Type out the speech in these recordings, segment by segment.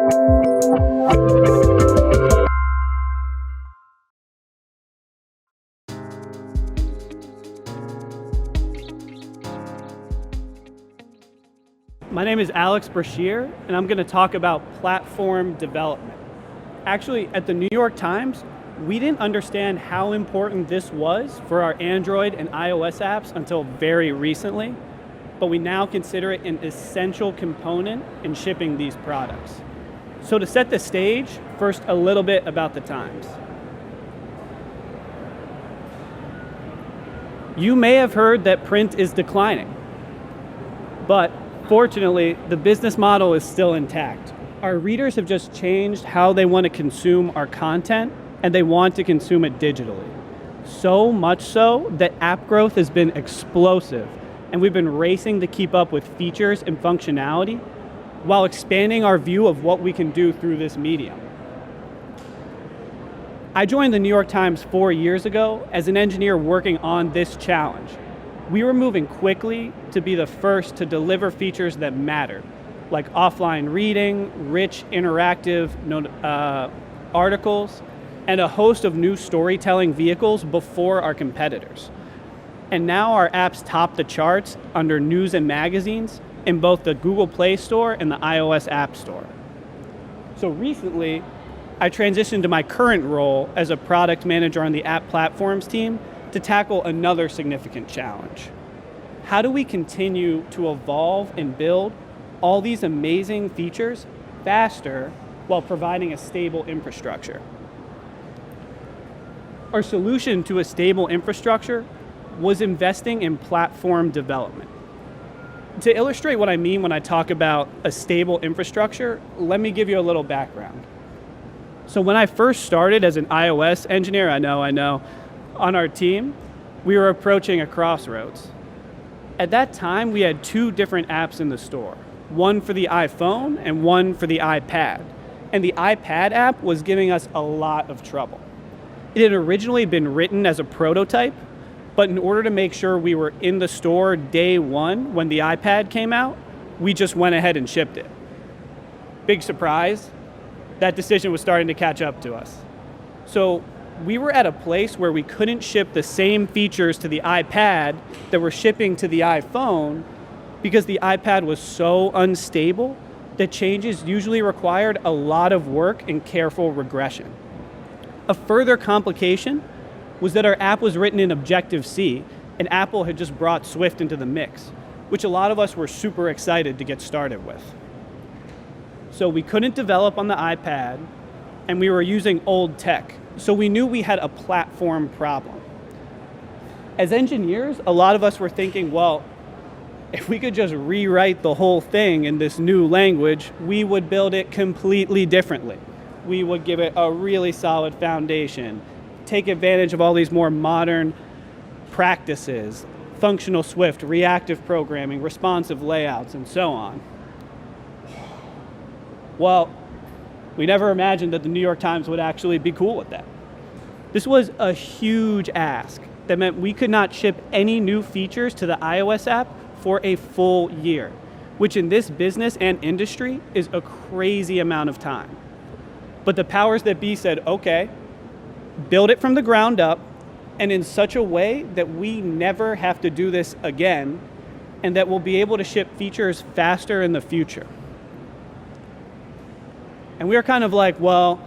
My name is Brashear, and I'm going to talk about platform development. Actually, at the New York Times, we didn't understand how important this was for our Android and iOS apps until very recently, but we now consider it an essential component in shipping these products. So to set the stage, first a little bit about the Times. You may have heard that print is declining, but fortunately, the business model is still intact. Our readers have just changed how they want to consume our content, and they want to consume it digitally. So much so that app growth has been explosive, and we've been racing to keep up with features and functionality while expanding our view of what we can do through this medium. I joined the New York Times 4 years ago as an engineer working on this challenge. We were moving quickly to be the first to deliver features that mattered, like offline reading, rich interactive articles, and a host of new storytelling vehicles before our competitors. And now our apps top the charts under news and magazines in both the Google Play Store and the iOS App Store. So recently, I transitioned to my current role as a product manager on the app platforms team to tackle another significant challenge. How do we continue to evolve and build all these amazing features faster while providing a stable infrastructure? Our solution to a stable infrastructure was investing in platform development. To illustrate what I mean when I talk about a stable infrastructure, let me give you a little background. So when I first started as an iOS engineer, I know, on our team, we were approaching a crossroads. At that time, we had 2 different apps in the store, one for the iPhone and one for the iPad. And the iPad app was giving us a lot of trouble. It had originally been written as a prototype, but in order to make sure we were in the store day one when the iPad came out, we just went ahead and shipped it. Big surprise, that decision was starting to catch up to us. So we were at a place where we couldn't ship the same features to the iPad that we're shipping to the iPhone because the iPad was so unstable that changes usually required a lot of work and careful regression. A further complication was that our app was written in Objective-C, and Apple had just brought Swift into the mix, which a lot of us were super excited to get started with. So we couldn't develop on the iPad, and we were using old tech. So we knew we had a platform problem. As engineers, a lot of us were thinking, well, if we could just rewrite the whole thing in this new language, we would build it completely differently. We would give it a really solid foundation, take advantage of all these more modern practices, functional Swift, reactive programming, responsive layouts, and so on. Well, we never imagined that the New York Times would actually be cool with that. This was a huge ask that meant we could not ship any new features to the iOS app for a full year, which in this business and industry is a crazy amount of time. But the powers that be said, okay, build it from the ground up and in such a way that we never have to do this again and that we'll be able to ship features faster in the future. And we were kind of like, well,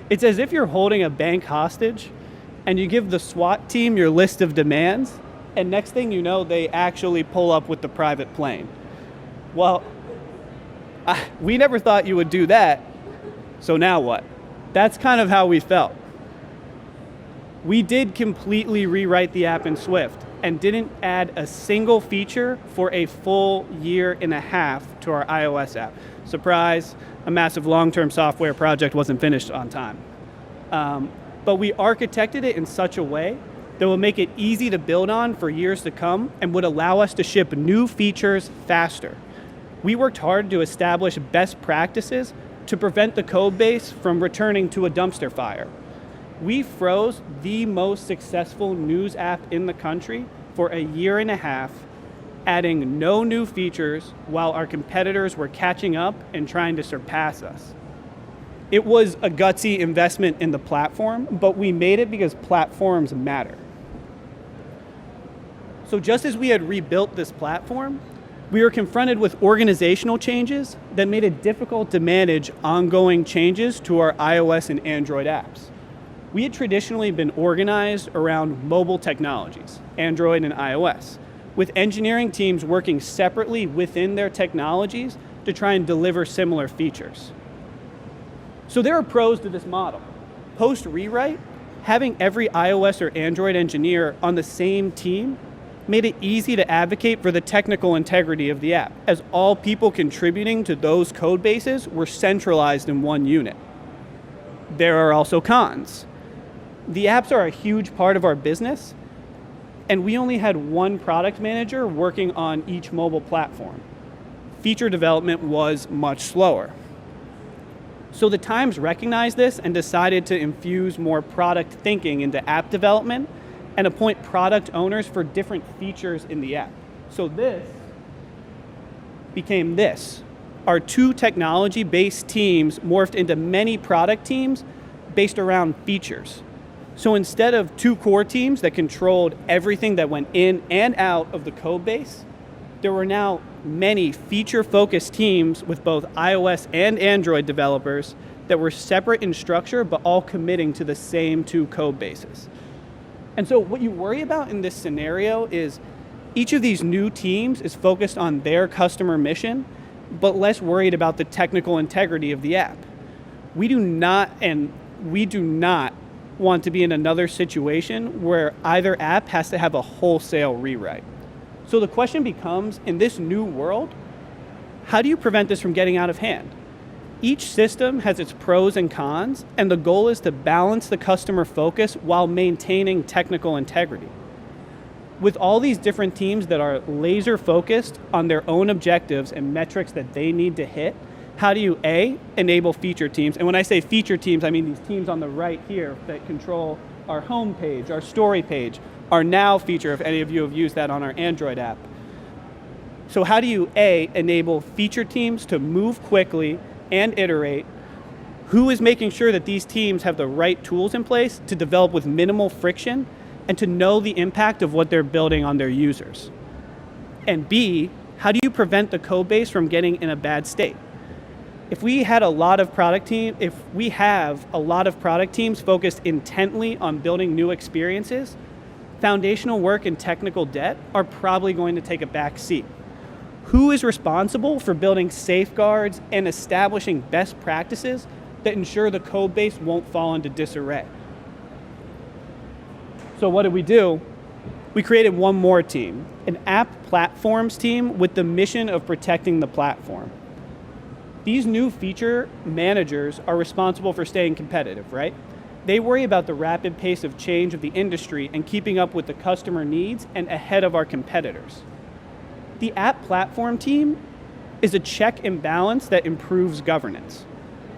It's as if you're holding a bank hostage and you give the SWAT team your list of demands, and next thing you know, they actually pull up with the private plane. Well, we never thought you would do that, so now what? That's kind of how we felt. We did completely rewrite the app in Swift and didn't add a single feature for a full year and a half to our iOS app. Surprise, a massive long-term software project wasn't finished on time. But we architected it in such a way that will make it easy to build on for years to come and would allow us to ship new features faster. We worked hard to establish best practices to prevent the code base from returning to a dumpster fire. We froze the most successful news app in the country for a year and a half adding no new features while our competitors were catching up and trying to surpass us. It was a gutsy investment in the platform, but we made it because platforms matter. So just as we had rebuilt this platform, we were confronted with organizational changes that made it difficult to manage ongoing changes to our iOS and Android apps. We had traditionally been organized around mobile technologies, Android and iOS, with engineering teams working separately within their technologies to try and deliver similar features. So there are pros to this model. Post-rewrite, having every iOS or Android engineer on the same team made it easy to advocate for the technical integrity of the app, as all people contributing to those code bases were centralized in one unit. There are also cons. The apps are a huge part of our business, and we only had one product manager working on each mobile platform. Feature development was much slower. So the Times recognized this and decided to infuse more product thinking into app development and appoint product owners for different features in the app. So this became this. Our two technology-based teams morphed into many product teams based around features. So instead of two core teams that controlled everything that went in and out of the code base, there were now many feature-focused teams with both iOS and Android developers that were separate in structure but all committing to the same two code bases. And so what you worry about in this scenario is each of these new teams is focused on their customer mission, but less worried about the technical integrity of the app. We do not want to be in another situation where either app has to have a wholesale rewrite. So the question becomes, in this new world, how do you prevent this from getting out of hand? Each system has its pros and cons, and the goal is to balance the customer focus while maintaining technical integrity. With all these different teams that are laser focused on their own objectives and metrics that they need to hit, how do you A, enable feature teams? And when I say feature teams, I mean these teams on the right here that control our home page, our story page, our Now feature, if any of you have used that on our Android app. So how do you A, enable feature teams to move quickly and iterate? Who is making sure that these teams have the right tools in place to develop with minimal friction and to know the impact of what they're building on their users? And B, how do you prevent the code base from getting in a bad state? If we have a lot of product teams focused intently on building new experiences, foundational work and technical debt are probably going to take a back seat. Who is responsible for building safeguards and establishing best practices that ensure the code base won't fall into disarray? So what did we do? We created one more team, an app platforms team with the mission of protecting the platform. These new feature managers are responsible for staying competitive, right? They worry about the rapid pace of change of the industry and keeping up with the customer needs and ahead of our competitors. The app platform team is a check and balance that improves governance.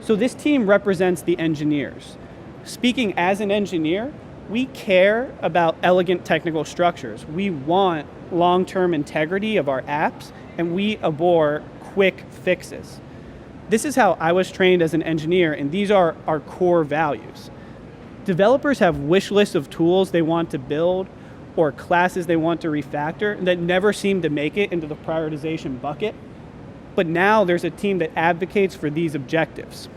So this team represents the engineers. Speaking as an engineer, we care about elegant technical structures. We want long-term integrity of our apps, and we abhor quick fixes. This is how I was trained as an engineer, and these are our core values. Developers have wish lists of tools they want to build or classes they want to refactor that never seem to make it into the prioritization bucket. But now there's a team that advocates for these objectives.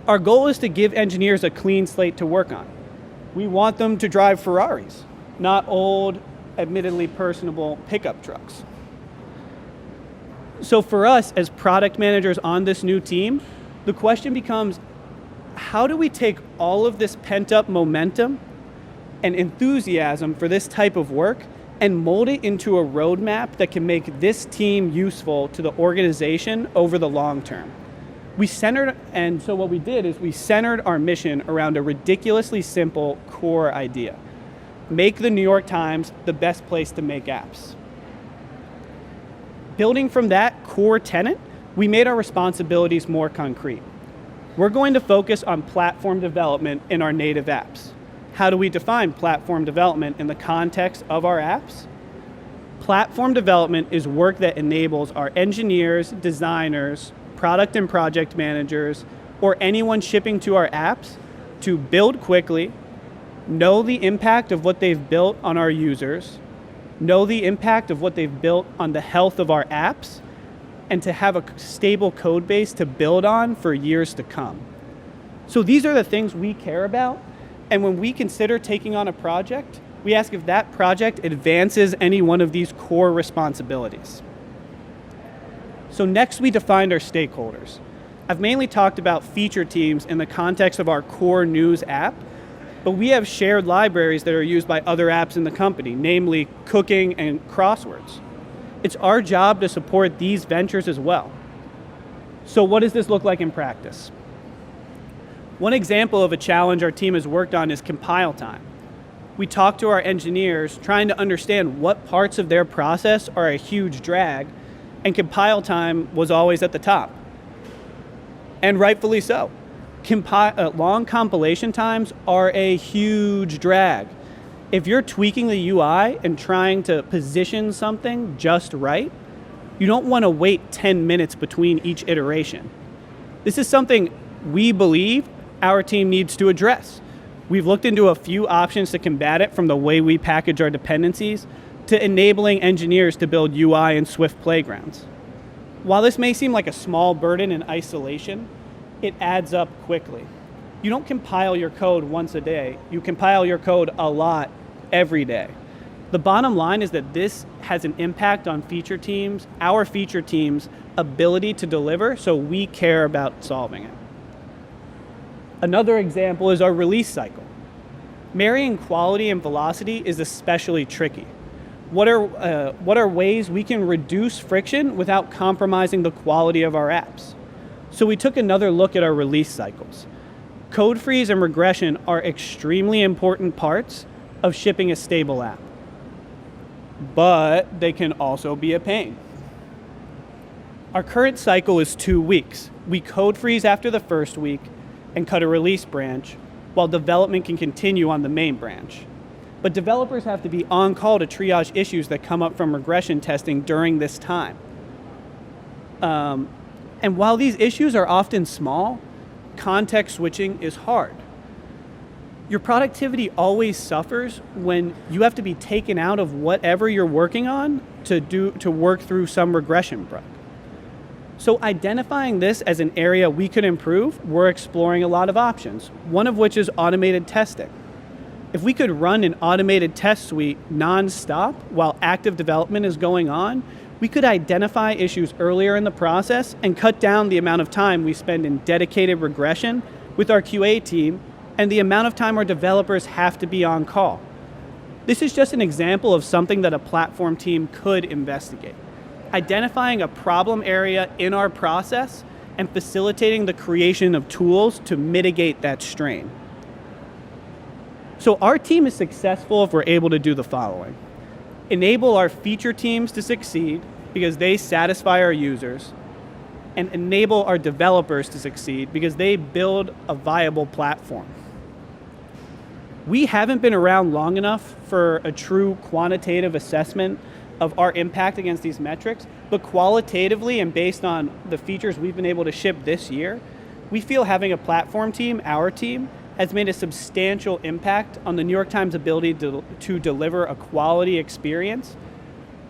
Our goal is to give engineers a clean slate to work on. We want them to drive Ferraris, not old, admittedly personable pickup trucks. So for us as product managers on this new team, the question becomes, how do we take all of this pent-up momentum and enthusiasm for this type of work and mold it into a roadmap that can make this team useful to the organization over the long term? So what we did is we centered our mission around a ridiculously simple core idea. Make the New York Times the best place to make apps. Building from that core tenet, we made our responsibilities more concrete. We're going to focus on platform development in our native apps. How do we define platform development in the context of our apps? Platform development is work that enables our engineers, designers, product and project managers, or anyone shipping to our apps to build quickly, know the impact of what they've built on our users, know the impact of what they've built on the health of our apps, and to have a stable code base to build on for years to come. So these are the things we care about, and when we consider taking on a project, we ask if that project advances any one of these core responsibilities. So next we defined our stakeholders. I've mainly talked about feature teams in the context of our core news app, but we have shared libraries that are used by other apps in the company, namely cooking and crosswords. It's our job to support these ventures as well. So what does this look like in practice? One example of a challenge our team has worked on is compile time. We talked to our engineers trying to understand what parts of their process are a huge drag, and compile time was always at the top. And rightfully so. Long compilation times are a huge drag. If you're tweaking the UI and trying to position something just right, you don't want to wait 10 minutes between each iteration. This is something we believe our team needs to address. We've looked into a few options to combat it, from the way we package our dependencies to enabling engineers to build UI in Swift playgrounds. While this may seem like a small burden in isolation, it adds up quickly. You don't compile your code once a day, you compile your code a lot every day. The bottom line is that this has an impact on feature teams, our feature teams' ability to deliver, so we care about solving it. Another example is our release cycle. Marrying quality and velocity is especially tricky. What are ways we can reduce friction without compromising the quality of our apps? So we took another look at our release cycles. Code freeze and regression are extremely important parts of shipping a stable app, but they can also be a pain. Our current cycle is 2 weeks. We code freeze after the first week and cut a release branch, while development can continue on the main branch. But developers have to be on call to triage issues that come up from regression testing during this time. And while these issues are often small, context switching is hard. Your productivity always suffers when you have to be taken out of whatever you're working on to work through some regression bug. So identifying this as an area we could improve, we're exploring a lot of options, one of which is automated testing. If we could run an automated test suite non-stop while active development is going on, we could identify issues earlier in the process and cut down the amount of time we spend in dedicated regression with our QA team and the amount of time our developers have to be on call. This is just an example of something that a platform team could investigate. Identifying a problem area in our process and facilitating the creation of tools to mitigate that strain. So our team is successful if we're able to do the following. Enable our feature teams to succeed because they satisfy our users, and enable our developers to succeed because they build a viable platform. We haven't been around long enough for a true quantitative assessment of our impact against these metrics, but qualitatively and based on the features we've been able to ship this year, we feel having a platform team, our team, has made a substantial impact on the New York Times' ability to deliver a quality experience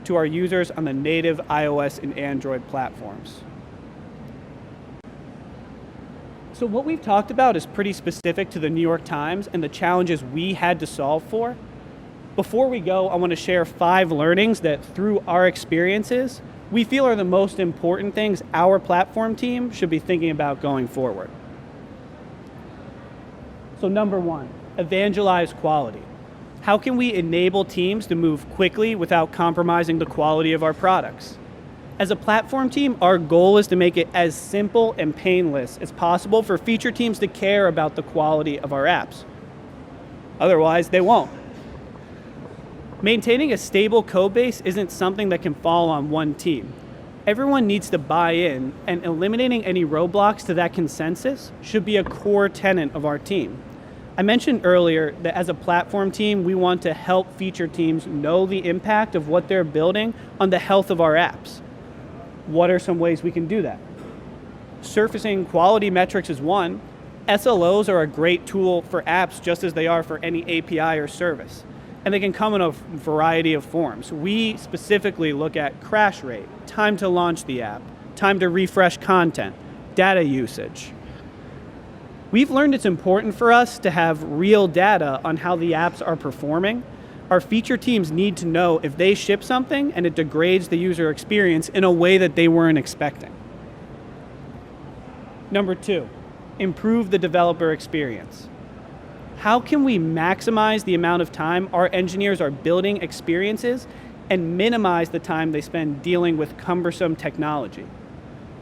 to our users on the native iOS and Android platforms. So what we've talked about is pretty specific to the New York Times and the challenges we had to solve for. Before we go, I want to share 5 learnings that through our experiences, we feel are the most important things our platform team should be thinking about going forward. So number 1, evangelize quality. How can we enable teams to move quickly without compromising the quality of our products? As a platform team, our goal is to make it as simple and painless as possible for feature teams to care about the quality of our apps. Otherwise, they won't. Maintaining a stable code base isn't something that can fall on one team. Everyone needs to buy in, and eliminating any roadblocks to that consensus should be a core tenet of our team. I mentioned earlier that as a platform team, we want to help feature teams know the impact of what they're building on the health of our apps. What are some ways we can do that? Surfacing quality metrics is one. SLOs are a great tool for apps just as they are for any API or service. And they can come in a variety of forms. We specifically look at crash rate, time to launch the app, time to refresh content, data usage. We've learned it's important for us to have real data on how the apps are performing. Our feature teams need to know if they ship something and it degrades the user experience in a way that they weren't expecting. Number 2, improve the developer experience. How can we maximize the amount of time our engineers are building experiences and minimize the time they spend dealing with cumbersome technology?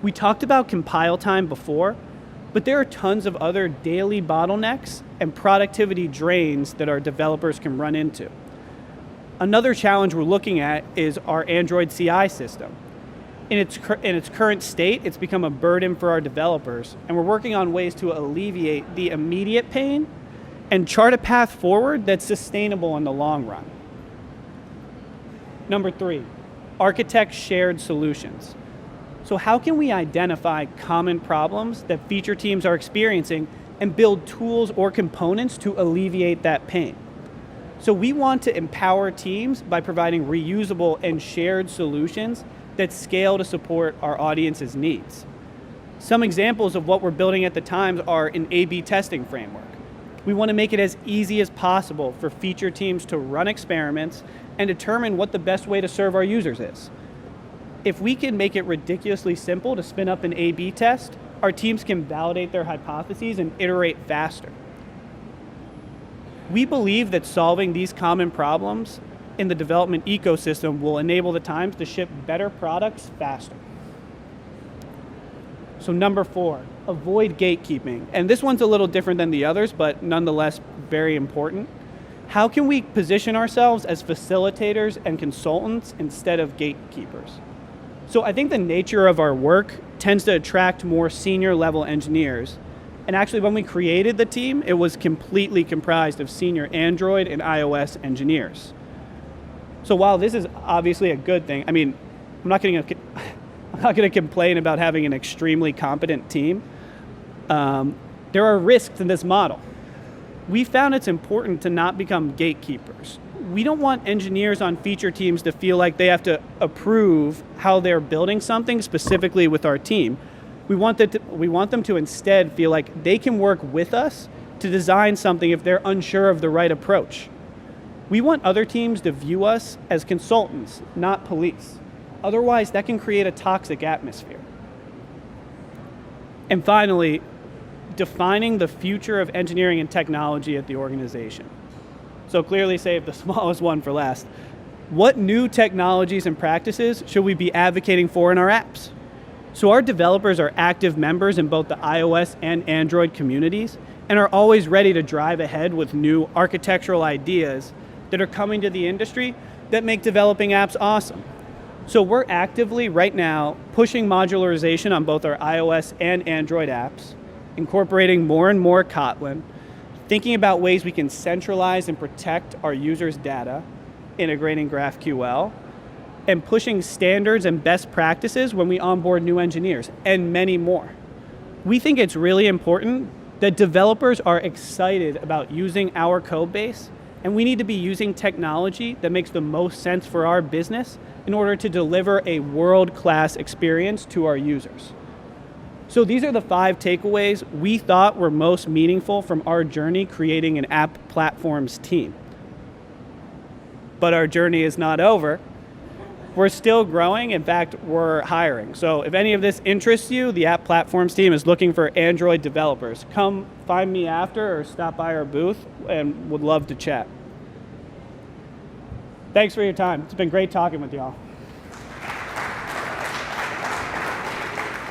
We talked about compile time before, but there are tons of other daily bottlenecks and productivity drains that our developers can run into. Another challenge we're looking at is our Android CI system. In its current state, it's become a burden for our developers, and we're working on ways to alleviate the immediate pain and chart a path forward that's sustainable in the long run. Number 3, architect shared solutions. So how can we identify common problems that feature teams are experiencing and build tools or components to alleviate that pain? So we want to empower teams by providing reusable and shared solutions that scale to support our audience's needs. Some examples of what we're building at the Times are an A/B testing framework. We want to make it as easy as possible for feature teams to run experiments and determine what the best way to serve our users is. If we can make it ridiculously simple to spin up an A/B test, our teams can validate their hypotheses and iterate faster. We believe that solving these common problems in the development ecosystem will enable the Times to ship better products faster. So number 4, avoid gatekeeping. And this one's a little different than the others, but nonetheless very important. How can we position ourselves as facilitators and consultants instead of gatekeepers? So I think the nature of our work tends to attract more senior level engineers. And actually when we created the team, it was completely comprised of senior Android and iOS engineers. So while this is obviously a good thing, I mean, I'm not going to complain about having an extremely competent team. There are risks in this model. We found it's important to not become gatekeepers. We don't want engineers on feature teams to feel like they have to approve how they're building something specifically with our team. We want them to instead feel like they can work with us to design something if they're unsure of the right approach. We want other teams to view us as consultants, not police. Otherwise, that can create a toxic atmosphere. And finally, defining the future of engineering and technology at the organization. So clearly save the smallest one for last. What new technologies and practices should we be advocating for in our apps? So our developers are active members in both the iOS and Android communities and are always ready to drive ahead with new architectural ideas that are coming to the industry that make developing apps awesome. So we're actively right now pushing modularization on both our iOS and Android apps, incorporating more and more Kotlin, thinking about ways we can centralize and protect our users' data, integrating GraphQL, and pushing standards and best practices when we onboard new engineers, and many more. We think it's really important that developers are excited about using our code base, and we need to be using technology that makes the most sense for our business in order to deliver a world-class experience to our users. So these are the 5 takeaways we thought were most meaningful from our journey creating an app platforms team. But our journey is not over. We're still growing. In fact, we're hiring. So if any of this interests you, the app platforms team is looking for Android developers. Come find me after or stop by our booth and would love to chat. Thanks for your time. It's been great talking with y'all.